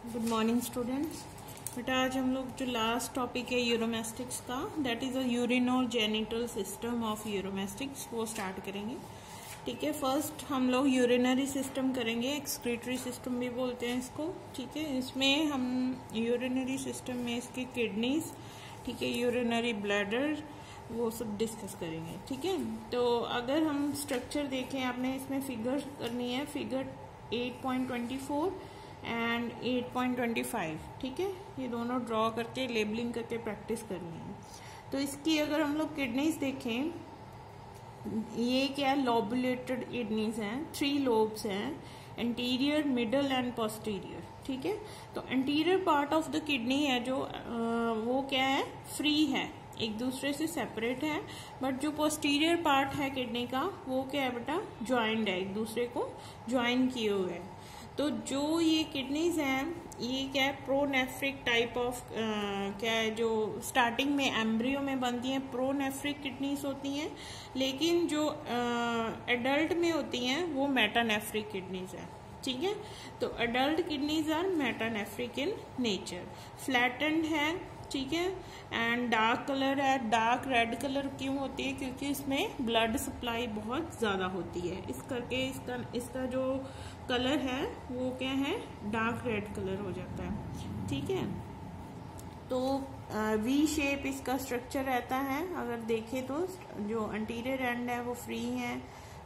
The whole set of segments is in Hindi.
Good morning students. बेटा आज हम लोग जो लास्ट टॉपिक है यूरोमेस्टिक्स का, दैट इज अ यूरिन और जेनिटल सिस्टम ऑफ यूरोमेस्टिक्स, वो स्टार्ट करेंगे। ठीक है, फर्स्ट हम लोग यूरिनरी सिस्टम करेंगे, एक्सक्रीटरी सिस्टम भी बोलते हैं इसको। ठीक है, इसमें हम यूरिनरी सिस्टम में इसकी किडनीज, ठीक है, यूरिनरी ब्लैडर, वो सब डिस्कस करेंगे। ठीक है, तो अगर हम स्ट्रक्चर देखें, आपने इसमें फिगर करनी है, फिगर 8.24 एंड 8.25। ठीक है, ये दोनों ड्रॉ करके लेबलिंग करके प्रैक्टिस करनी है। तो इसकी अगर हम लोग किडनीज देखें, ये क्या लोबुलेटेड किडनीज हैं, 3 लोब्स हैं, एंटीरियर, मिडल एंड पोस्टीरियर। ठीक है, तो anterior part of the kidney है जो वो क्या है, फ्री है, एक दूसरे से सेपरेट है। बट जो पोस्टीरियर पार्ट है किडनी का, वो क्या है बेटा, ज्वाइंट है, एक दूसरे को ज्वाइन किए हुए है। तो जो ये किडनीज हैं, ये क्या है, प्रोनेफ्रिक टाइप ऑफ क्या है, जो स्टार्टिंग में एम्ब्रियो में बनती हैं प्रोनेफ्रिक किडनीज होती हैं, लेकिन जो एडल्ट में होती हैं वो मेटानेफ्रिक किडनीज है। ठीक है, तो adult kidneys are metanephric in nature, flattened है। ठीक है, एंड डार्क कलर है। डार्क रेड कलर क्यों होती है, क्योंकि इसमें ब्लड सप्लाई बहुत ज्यादा होती है, इस करके इसका जो कलर है वो क्या है, डार्क रेड कलर हो जाता है। ठीक है, तो वी शेप इसका स्ट्रक्चर रहता है। अगर देखें तो जो अंटीरियर एंड है वो फ्री है,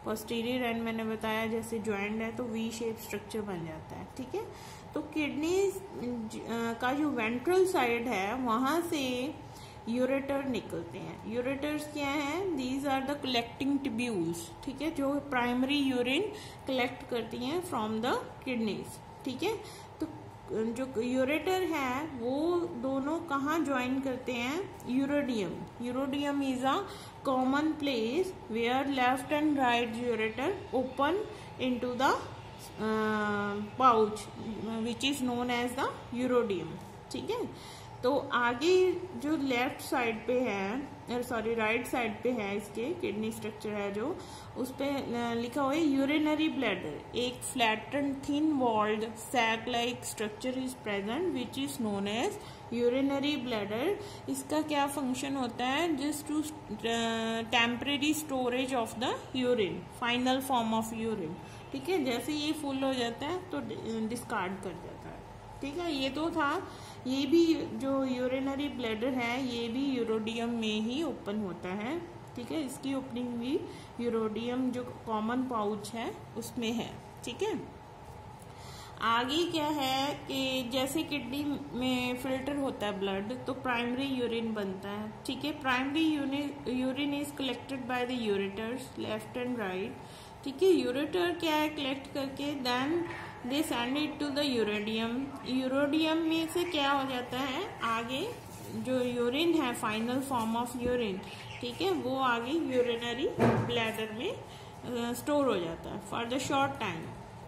पोस्टीरियर एंड मैंने बताया जैसे ज्वाइंट है, तो वी शेप स्ट्रक्चर बन जाता है। ठीक है, तो किडनी का जो वेंट्रल साइड है वहां से यूरेटर निकलते हैं। यूरेटर्स क्या हैं, these are the collecting tubules. ठीक है, जो प्राइमरी यूरिन कलेक्ट करती हैं फ्रॉम द किडनीज। ठीक है, तो जो यूरेटर है वो दोनों कहाँ ज्वाइन करते हैं, urodaeum. Urodaeum is a common place where left and right ureter open into the pouch which is known as the urodaeum. ठीक है, तो आगे जो लेफ्ट साइड पे है, सॉरी राइट साइड पे है, इसके किडनी स्ट्रक्चर है जो, उस पे लिखा हुआ है यूरिनरी ब्लैडर। एक flattened thin walled sac like structure is present which is known as urinary bladder. इसका क्या फंक्शन होता है, just to temporary storage of the urine, final form of urine. ठीक है, जैसे ये फुल हो जाता है तो डिस्कार्ड कर जाता है। ठीक है, ये तो था। ये भी जो यूरिनरी ब्लैडर है ये भी यूरोडियम में ही ओपन होता है। ठीक है, इसकी ओपनिंग भी यूरोडियम जो कॉमन पाउच है उसमें है। ठीक है, आगे क्या है कि जैसे किडनी में फिल्टर होता है ब्लड, तो प्राइमरी यूरिन बनता है। ठीक है, primary urine is collected by the ureters left and right. ठीक है, यूरेटर क्या है, कलेक्ट करके then they send it to the urodaeum. Urodaeum में से क्या हो जाता है, आगे जो यूरिन है, फाइनल फॉर्म ऑफ यूरिन, ठीक है, वो आगे यूरिनरी ब्लैडर में स्टोर हो जाता है फॉर द शॉर्ट टाइम।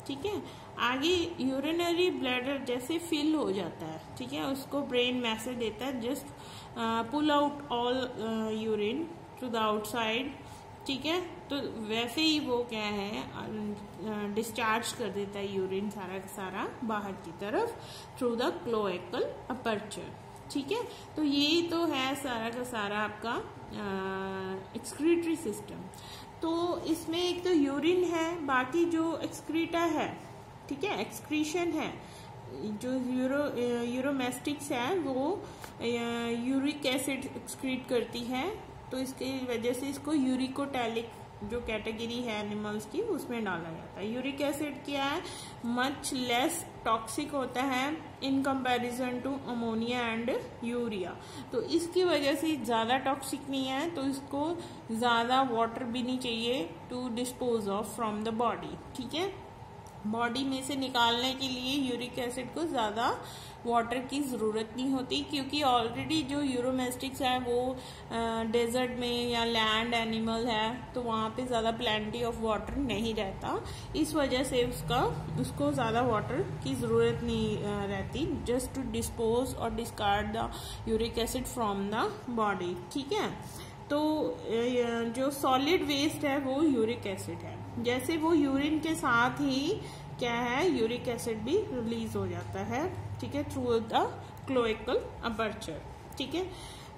ठीक है, आगे यूरिनरी ब्लैडर जैसे फिल हो जाता है, ठीक है, उसको ब्रेन मैसेज देता है, just pull out all urine to the outside. ठीक है, तो वैसे ही वो क्या है, डिस्चार्ज कर देता है यूरिन सारा का सारा बाहर की तरफ थ्रू द क्लोएकल अपर्चर। ठीक है, तो यही तो है सारा का सारा आपका एक्सक्रीटरी सिस्टम। तो इसमें एक तो यूरिन है, बाकी जो एक्सक्रीटा है, ठीक है, एक्सक्रीशन है, जो यूरोमेस्टिक्स है वो यूरिक एसिड एक्सक्रीट करती है, तो इसकी वजह से इसको यूरिकोटैलिक जो कैटेगरी है एनिमल्स की उसमें डाला जाता है। यूरिक एसिड क्या है, मच लेस टॉक्सिक होता है in comparison to ammonia and urea, तो इसकी वजह से ज्यादा टॉक्सिक नहीं है, तो इसको ज्यादा वाटर भी नहीं चाहिए to dispose of from the body. ठीक है, बॉडी में से निकालने के लिए यूरिक एसिड को ज्यादा वाटर की जरूरत नहीं होती, क्योंकि ऑलरेडी जो यूरोमेस्टिक्स है वो डेजर्ट में या लैंड एनिमल है, तो वहां पे ज्यादा प्लेंटी ऑफ वाटर नहीं रहता, इस वजह से उसको ज्यादा वाटर की जरूरत नहीं रहती, जस्ट टू डिस्पोज और discard the uric acid from the body. ठीक है, तो जो सॉलिड वेस्ट है वो यूरिक एसिड है, जैसे वो यूरिन के साथ ही क्या है, यूरिक एसिड भी रिलीज हो जाता है, ठीक है, थ्रू द क्लोएकल अपर्चर, ठीक है।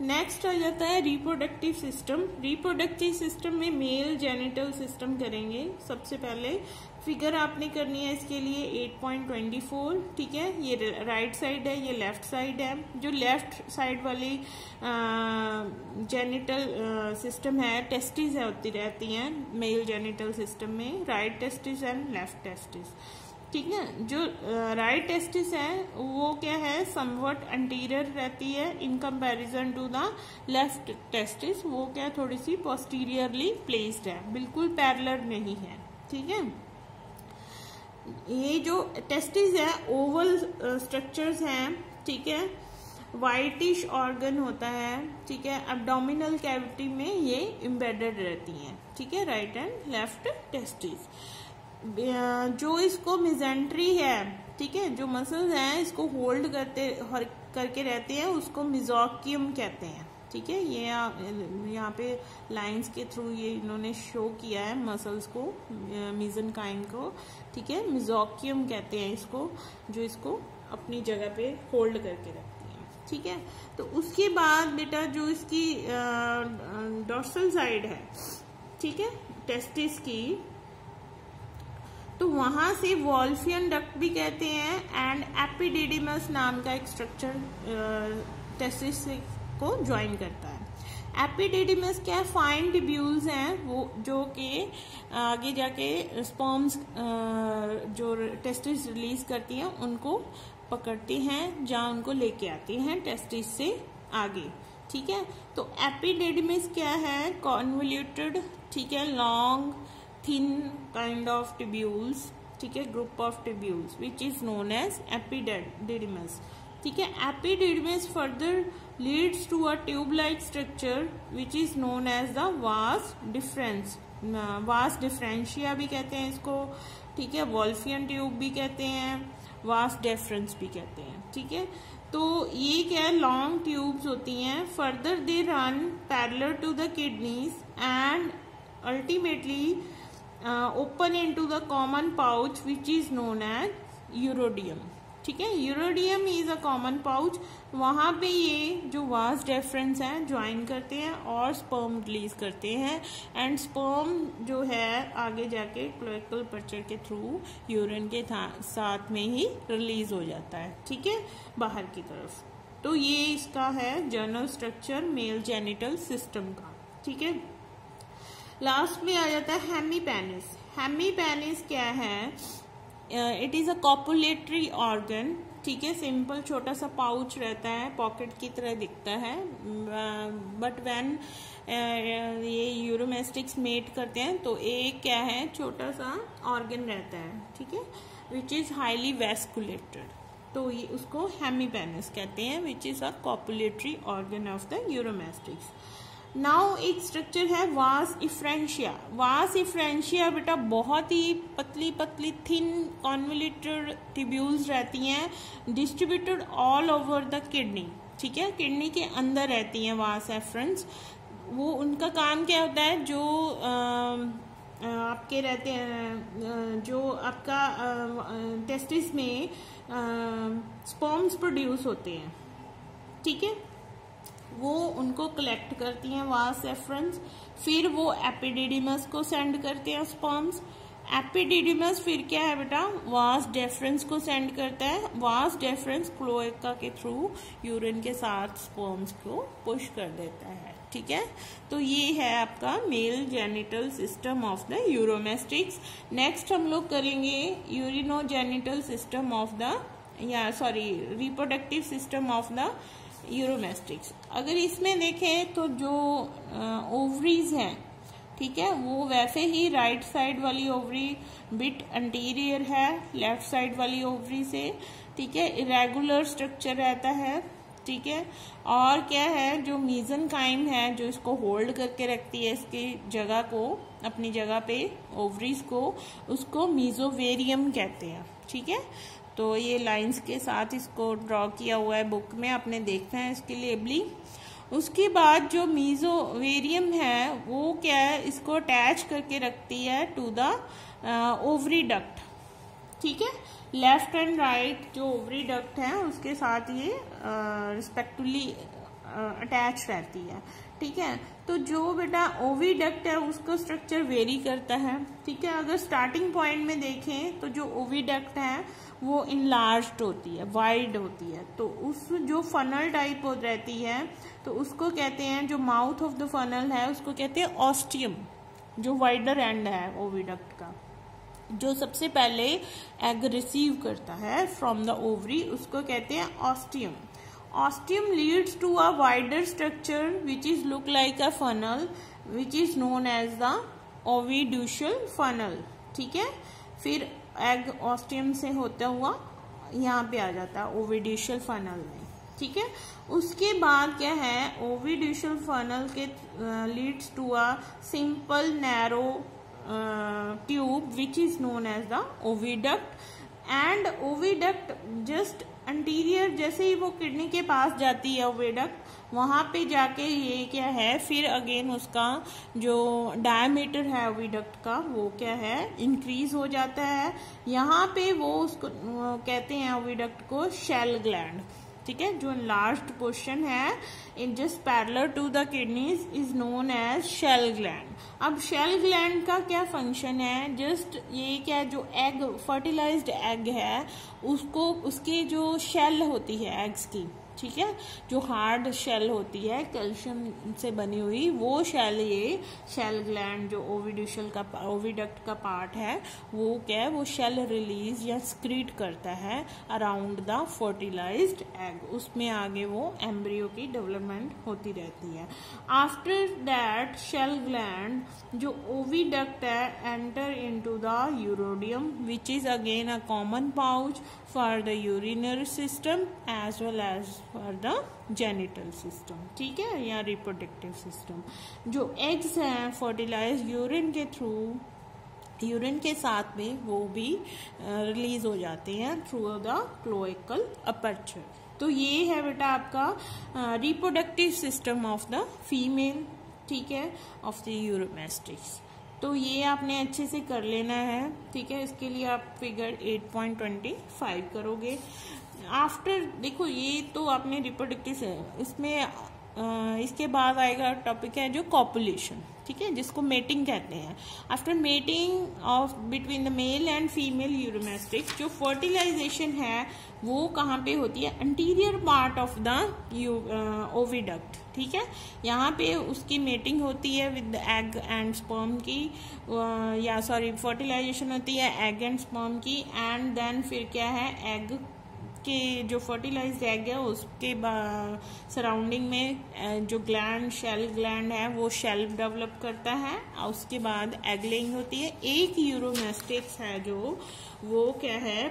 नेक्स्ट आ जाता है रिप्रोडक्टिव सिस्टम। रिप्रोडक्टिव सिस्टम में मेल जेनिटल सिस्टम करेंगे। सबसे पहले फिगर आपने करनी है इसके लिए 8.24, ठीक है। ये राइट साइड है, ये लेफ्ट साइड है। जो लेफ्ट साइड वाली जेनिटल सिस्टम है, टेस्टिस होती रहती हैं मेल जेनिटल सिस्टम में, right testis and left testis, ठीक है। जो राइट टेस्टिस है वो क्या है, समवट एंटीरियर रहती है in comparison to the left testis. वो क्या थोड़ी सी पोस्टीरियरली प्लेस्ड है, बिल्कुल पैरेलल नहीं है, ठीक है। ये जो टेस्टिस है ओवल स्ट्रक्चर्स हैं, ठीक है, वाइटिश ऑर्गन होता है, ठीक है। एब्डोमिनल कैविटी में ये एम्बेडेड रहती हैं, ठीक है, राइट एंड लेफ्ट टेस्टिस। जो इसको मिजेंट्री है, ठीक है, जो मसल्स हैं इसको होल्ड करके रहते हैं, उसको मिजोकियम कहते हैं, ठीक है। ये यहाँ पे लाइंस के थ्रू ये इन्होंने शो किया है मसल्स को, मीजनकाइम को, ठीक है। मिजोकियम कहते हैं इसको, जो इसको अपनी जगह पे होल्ड करके रखती हैं, ठीक है। तो उसके बाद बेटा जो इसकी डॉर्सल साइड है, ठीक है, टेस्टिस की, तो वहां से वॉल्फियन डक्ट भी कहते हैं एंड एपिडिडिमस नाम का एक स्ट्रक्चर टेस्टिस को ज्वाइन करता है। एपिडिडिमस क्या, फाइन ट्यूब्यूल्स हैं वो, जो कि आगे जाके स्पर्म्स जो टेस्टिस रिलीज करती हैं उनको पकड़ती हैं, जहां उनको लेके आती हैं टेस्टिस से आगे, ठीक है। तो एपिडिडिमस क्या है, कॉन्वोल्यूटेड, ठीक है, long thin kind of tubules, ठीक है, group of tubules which is known as epididymis, ठीक है। epididymis further leads to a tube like structure which is known as the vas deferens, vas differentia भी कहते हैं इसको, ठीक है, वॉल्फियन ट्यूब भी कहते हैं, vas deferens भी कहते हैं, ठीक है। तो ये क्या है, लॉन्ग ट्यूब्स होती हैं, further they run parallel to the kidneys and ultimately open into the common pouch which is known as urodeum, ठीक है। Urodeum is a common pouch, वहां पे ये जो वास डेफरेंस है ज्वाइन करते हैं और स्पर्म रिलीज करते हैं, एंड स्पर्म जो है आगे जाके क्लोएकल अपर्चर के थ्रू यूरिन के साथ में ही रिलीज हो जाता है, ठीक है, बाहर की तरफ। तो ये इसका है general structure mail genital system का, ठीक है। लास्ट में आ जाता है हेमीपेनिस। हेमीपेनिस क्या है, it is a copulatory organ, ठीक है, सिंपल छोटा सा पाउच रहता है, पॉकेट की तरह दिखता है, बट व्हेन ये यूरोमेस्टिक्स मेट करते हैं तो एक क्या है, छोटा सा ऑर्गन रहता है, ठीक है, विच इज हाईली वेस्कुलेटेड, तो ये उसको हेमीपेनिस कहते हैं, which is a copulatory organ of the Uromastix. Now एक स्ट्रक्चर है वास इफ्रेंशिया। वास इफ्रेंशिया बेटा बहुत ही पतली पतली थिन कॉन्वोल्यूटेड ट्यूब्यूल्स रहती हैं, distributed all over the kidney, ठीक है, किडनी के अंदर रहती हैं वास एफ्रेंस। वो उनका काम क्या होता है, जो आपके रहते हैं, जो आपका टेस्टिस में स्पर्म्स प्रोड्यूस होते हैं, ठीक है, वो उनको कलेक्ट करती हैं वास एफ्रेंस, फिर वो एपिडिडिमस को सेंड करते हैं स्पर्म्स। एपिडिडिमस फिर क्या है बेटा, वास डेफरेंस को सेंड करता है, वास डेफरेंस क्लोएका के थ्रू यूरिन के साथ स्पर्म्स को पुश कर देता है, ठीक है। तो ये है आपका male genital system of the Uromastix. Next हम लोग करेंगे urinogenital system of the reproductive system of the Uromastix. अगर इसमें देखें तो जो ओवरीज हैं, ठीक है, वो वैसे ही राइट साइड वाली ओवरी बिट एंटीरियर है लेफ्ट साइड वाली ओवरी से, ठीक है, इरेगुलर स्ट्रक्चर रहता है, ठीक है। और क्या है, जो मीजनकाइम है जो इसको होल्ड करके रखती है इसकी जगह को, अपनी जगह पे ओवरीज को, उसको मीजोवेरियम कहते हैं, ठीक है। तो ये लाइंस के साथ इसको ड्रॉ किया हुआ है बुक में, आपने देखना है इसकी लेबलिंग। उसके बाद जो मीजोवेरियम है वो क्या है, इसको अटैच करके रखती है टू द ओवरी डक्ट, ठीक है। लेफ्ट एंड राइट जो ओवरी डक्ट है उसके साथ ये रिस्पेक्टिवली अटैच रहती है, ठीक है। तो जो बेटा ओविडक्ट है उसका स्ट्रक्चर वेरी करता है, ठीक है। अगर स्टार्टिंग पॉइंट में देखें तो जो ओविडक्ट है वो इनलार्ज्ड होती है, वाइड होती है, तो उस जो फनल टाइप हो रहती है तो उसको कहते हैं, जो माउथ ऑफ द फनल है उसको कहते हैं ऑस्टियम, जो वाइडर एंड है ओविडक्ट का, जो सबसे पहले एग रिसीव करता है फ्रॉम द ओवरी, उसको कहते हैं ostium. Ostium leads to a wider structure which is look like a funnel which is known as the oviductal funnel, ठीक है। फिर एग ऑस्टियम से होता हुआ यहाँ पे आ जाता है ओविड्यूशल फनल में, ठीक है। उसके बाद क्या है, ओविड्यूशल फनल के leads to a simple narrow tube which is known as the oviduct. And oviduct just anterior, जैसे ही वो किडनी के पास जाती है ओविडक्ट, वहां पे जाके ये क्या है, फिर अगेन उसका जो डायमीटर है ओविडक्ट का वो क्या है, इंक्रीज हो जाता है। यहाँ पे वो उसको कहते हैं ओविडक्ट को शेल ग्लैंड, ठीक है। जो लार्ज पोर्शन है in just parallel to the kidneys is known as shell gland. अब शेल ग्लैंड का क्या फंक्शन है, जस्ट ये क्या, जो एग फर्टिलाइज्ड एग है उसको, उसकी जो शेल होती है एग्स की, ठीक है, जो हार्ड शेल होती है कैल्शियम से बनी हुई, वो शेल, ये शेल ग्लैंड जो ओविडक्ट का पार्ट है वो क्या है, वो शेल रिलीज या स्क्रीट करता है अराउंड द फर्टिलाइज्ड एग, उसमें आगे वो एम्ब्रियो की डेवलपमेंट होती रहती है। आफ्टर दैट शेल ग्लैंड जो ओविडक्ट है enter into the urodaeum which is again a common pouch for the urinary system as well as for the genital system, ठीक है, या रिप्रोडक्टिव सिस्टम। जो एग्स हैं फर्टिलाइज यूरिन के थ्रू, यूरिन के साथ में वो भी रिलीज हो जाते हैं थ्रू द क्लोएकल अपर्चर। तो ये है बेटा आपका reproductive system of the female, ठीक है, ऑफ द यूरोमेस्टिक्स। तो ये आपने अच्छे से कर लेना है, ठीक है। इसके लिए आप फिगर 8.25 करोगे। आफ्टर देखो ये तो आपने रिप्रोडक्टिव है, इसमें इसके बाद आएगा टॉपिक है जो कॉपुलेशन, ठीक है, जिसको मेटिंग कहते हैं। After mating of between the male and female Uromastix, जो फर्टिलाइजेशन है वो कहाँ पे होती है, anterior part of the oviduct, ठीक है। यहाँ पे उसकी मेटिंग होती है विद एग एंड स्पर्म की, या सॉरी फर्टिलाइजेशन होती है एग एंड स्पर्म की, एंड देन फिर क्या है, एग के जो फर्टिलाइज्ड एग है उसके सराउंडिंग में जो ग्लैंड, शेल ग्लैंड है वो शेल डेवलप करता है, और उसके बाद एग लेइंग होती है। एक यूरोमेस्टिक्स है जो वो क्या है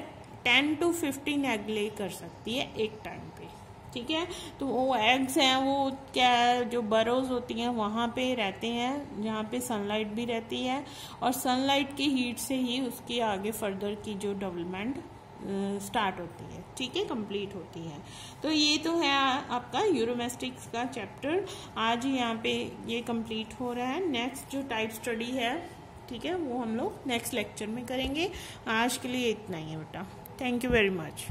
10 to 15 एग ले कर सकती है एक टाइम पे, ठीक है। तो वो एग्स हैं वो क्या, जो बरोज होती हैं वहाँ पे रहते हैं जहाँ पे सनलाइट भी रहती है, और सनलाइट की हीट से ही उसकी आगे फर्दर की जो डेवलपमेंट स्टार्ट होती है, ठीक है, कंप्लीट होती है। तो ये तो है आपका यूरोमेस्टिक्स का चैप्टर, आज यहाँ पे ये कंप्लीट हो रहा है। नेक्स्ट जो टाइप स्टडी है, ठीक है, वो हम लोग नेक्स्ट लेक्चर में करेंगे। आज के लिए इतना ही है बेटा, थैंक यू वेरी मच।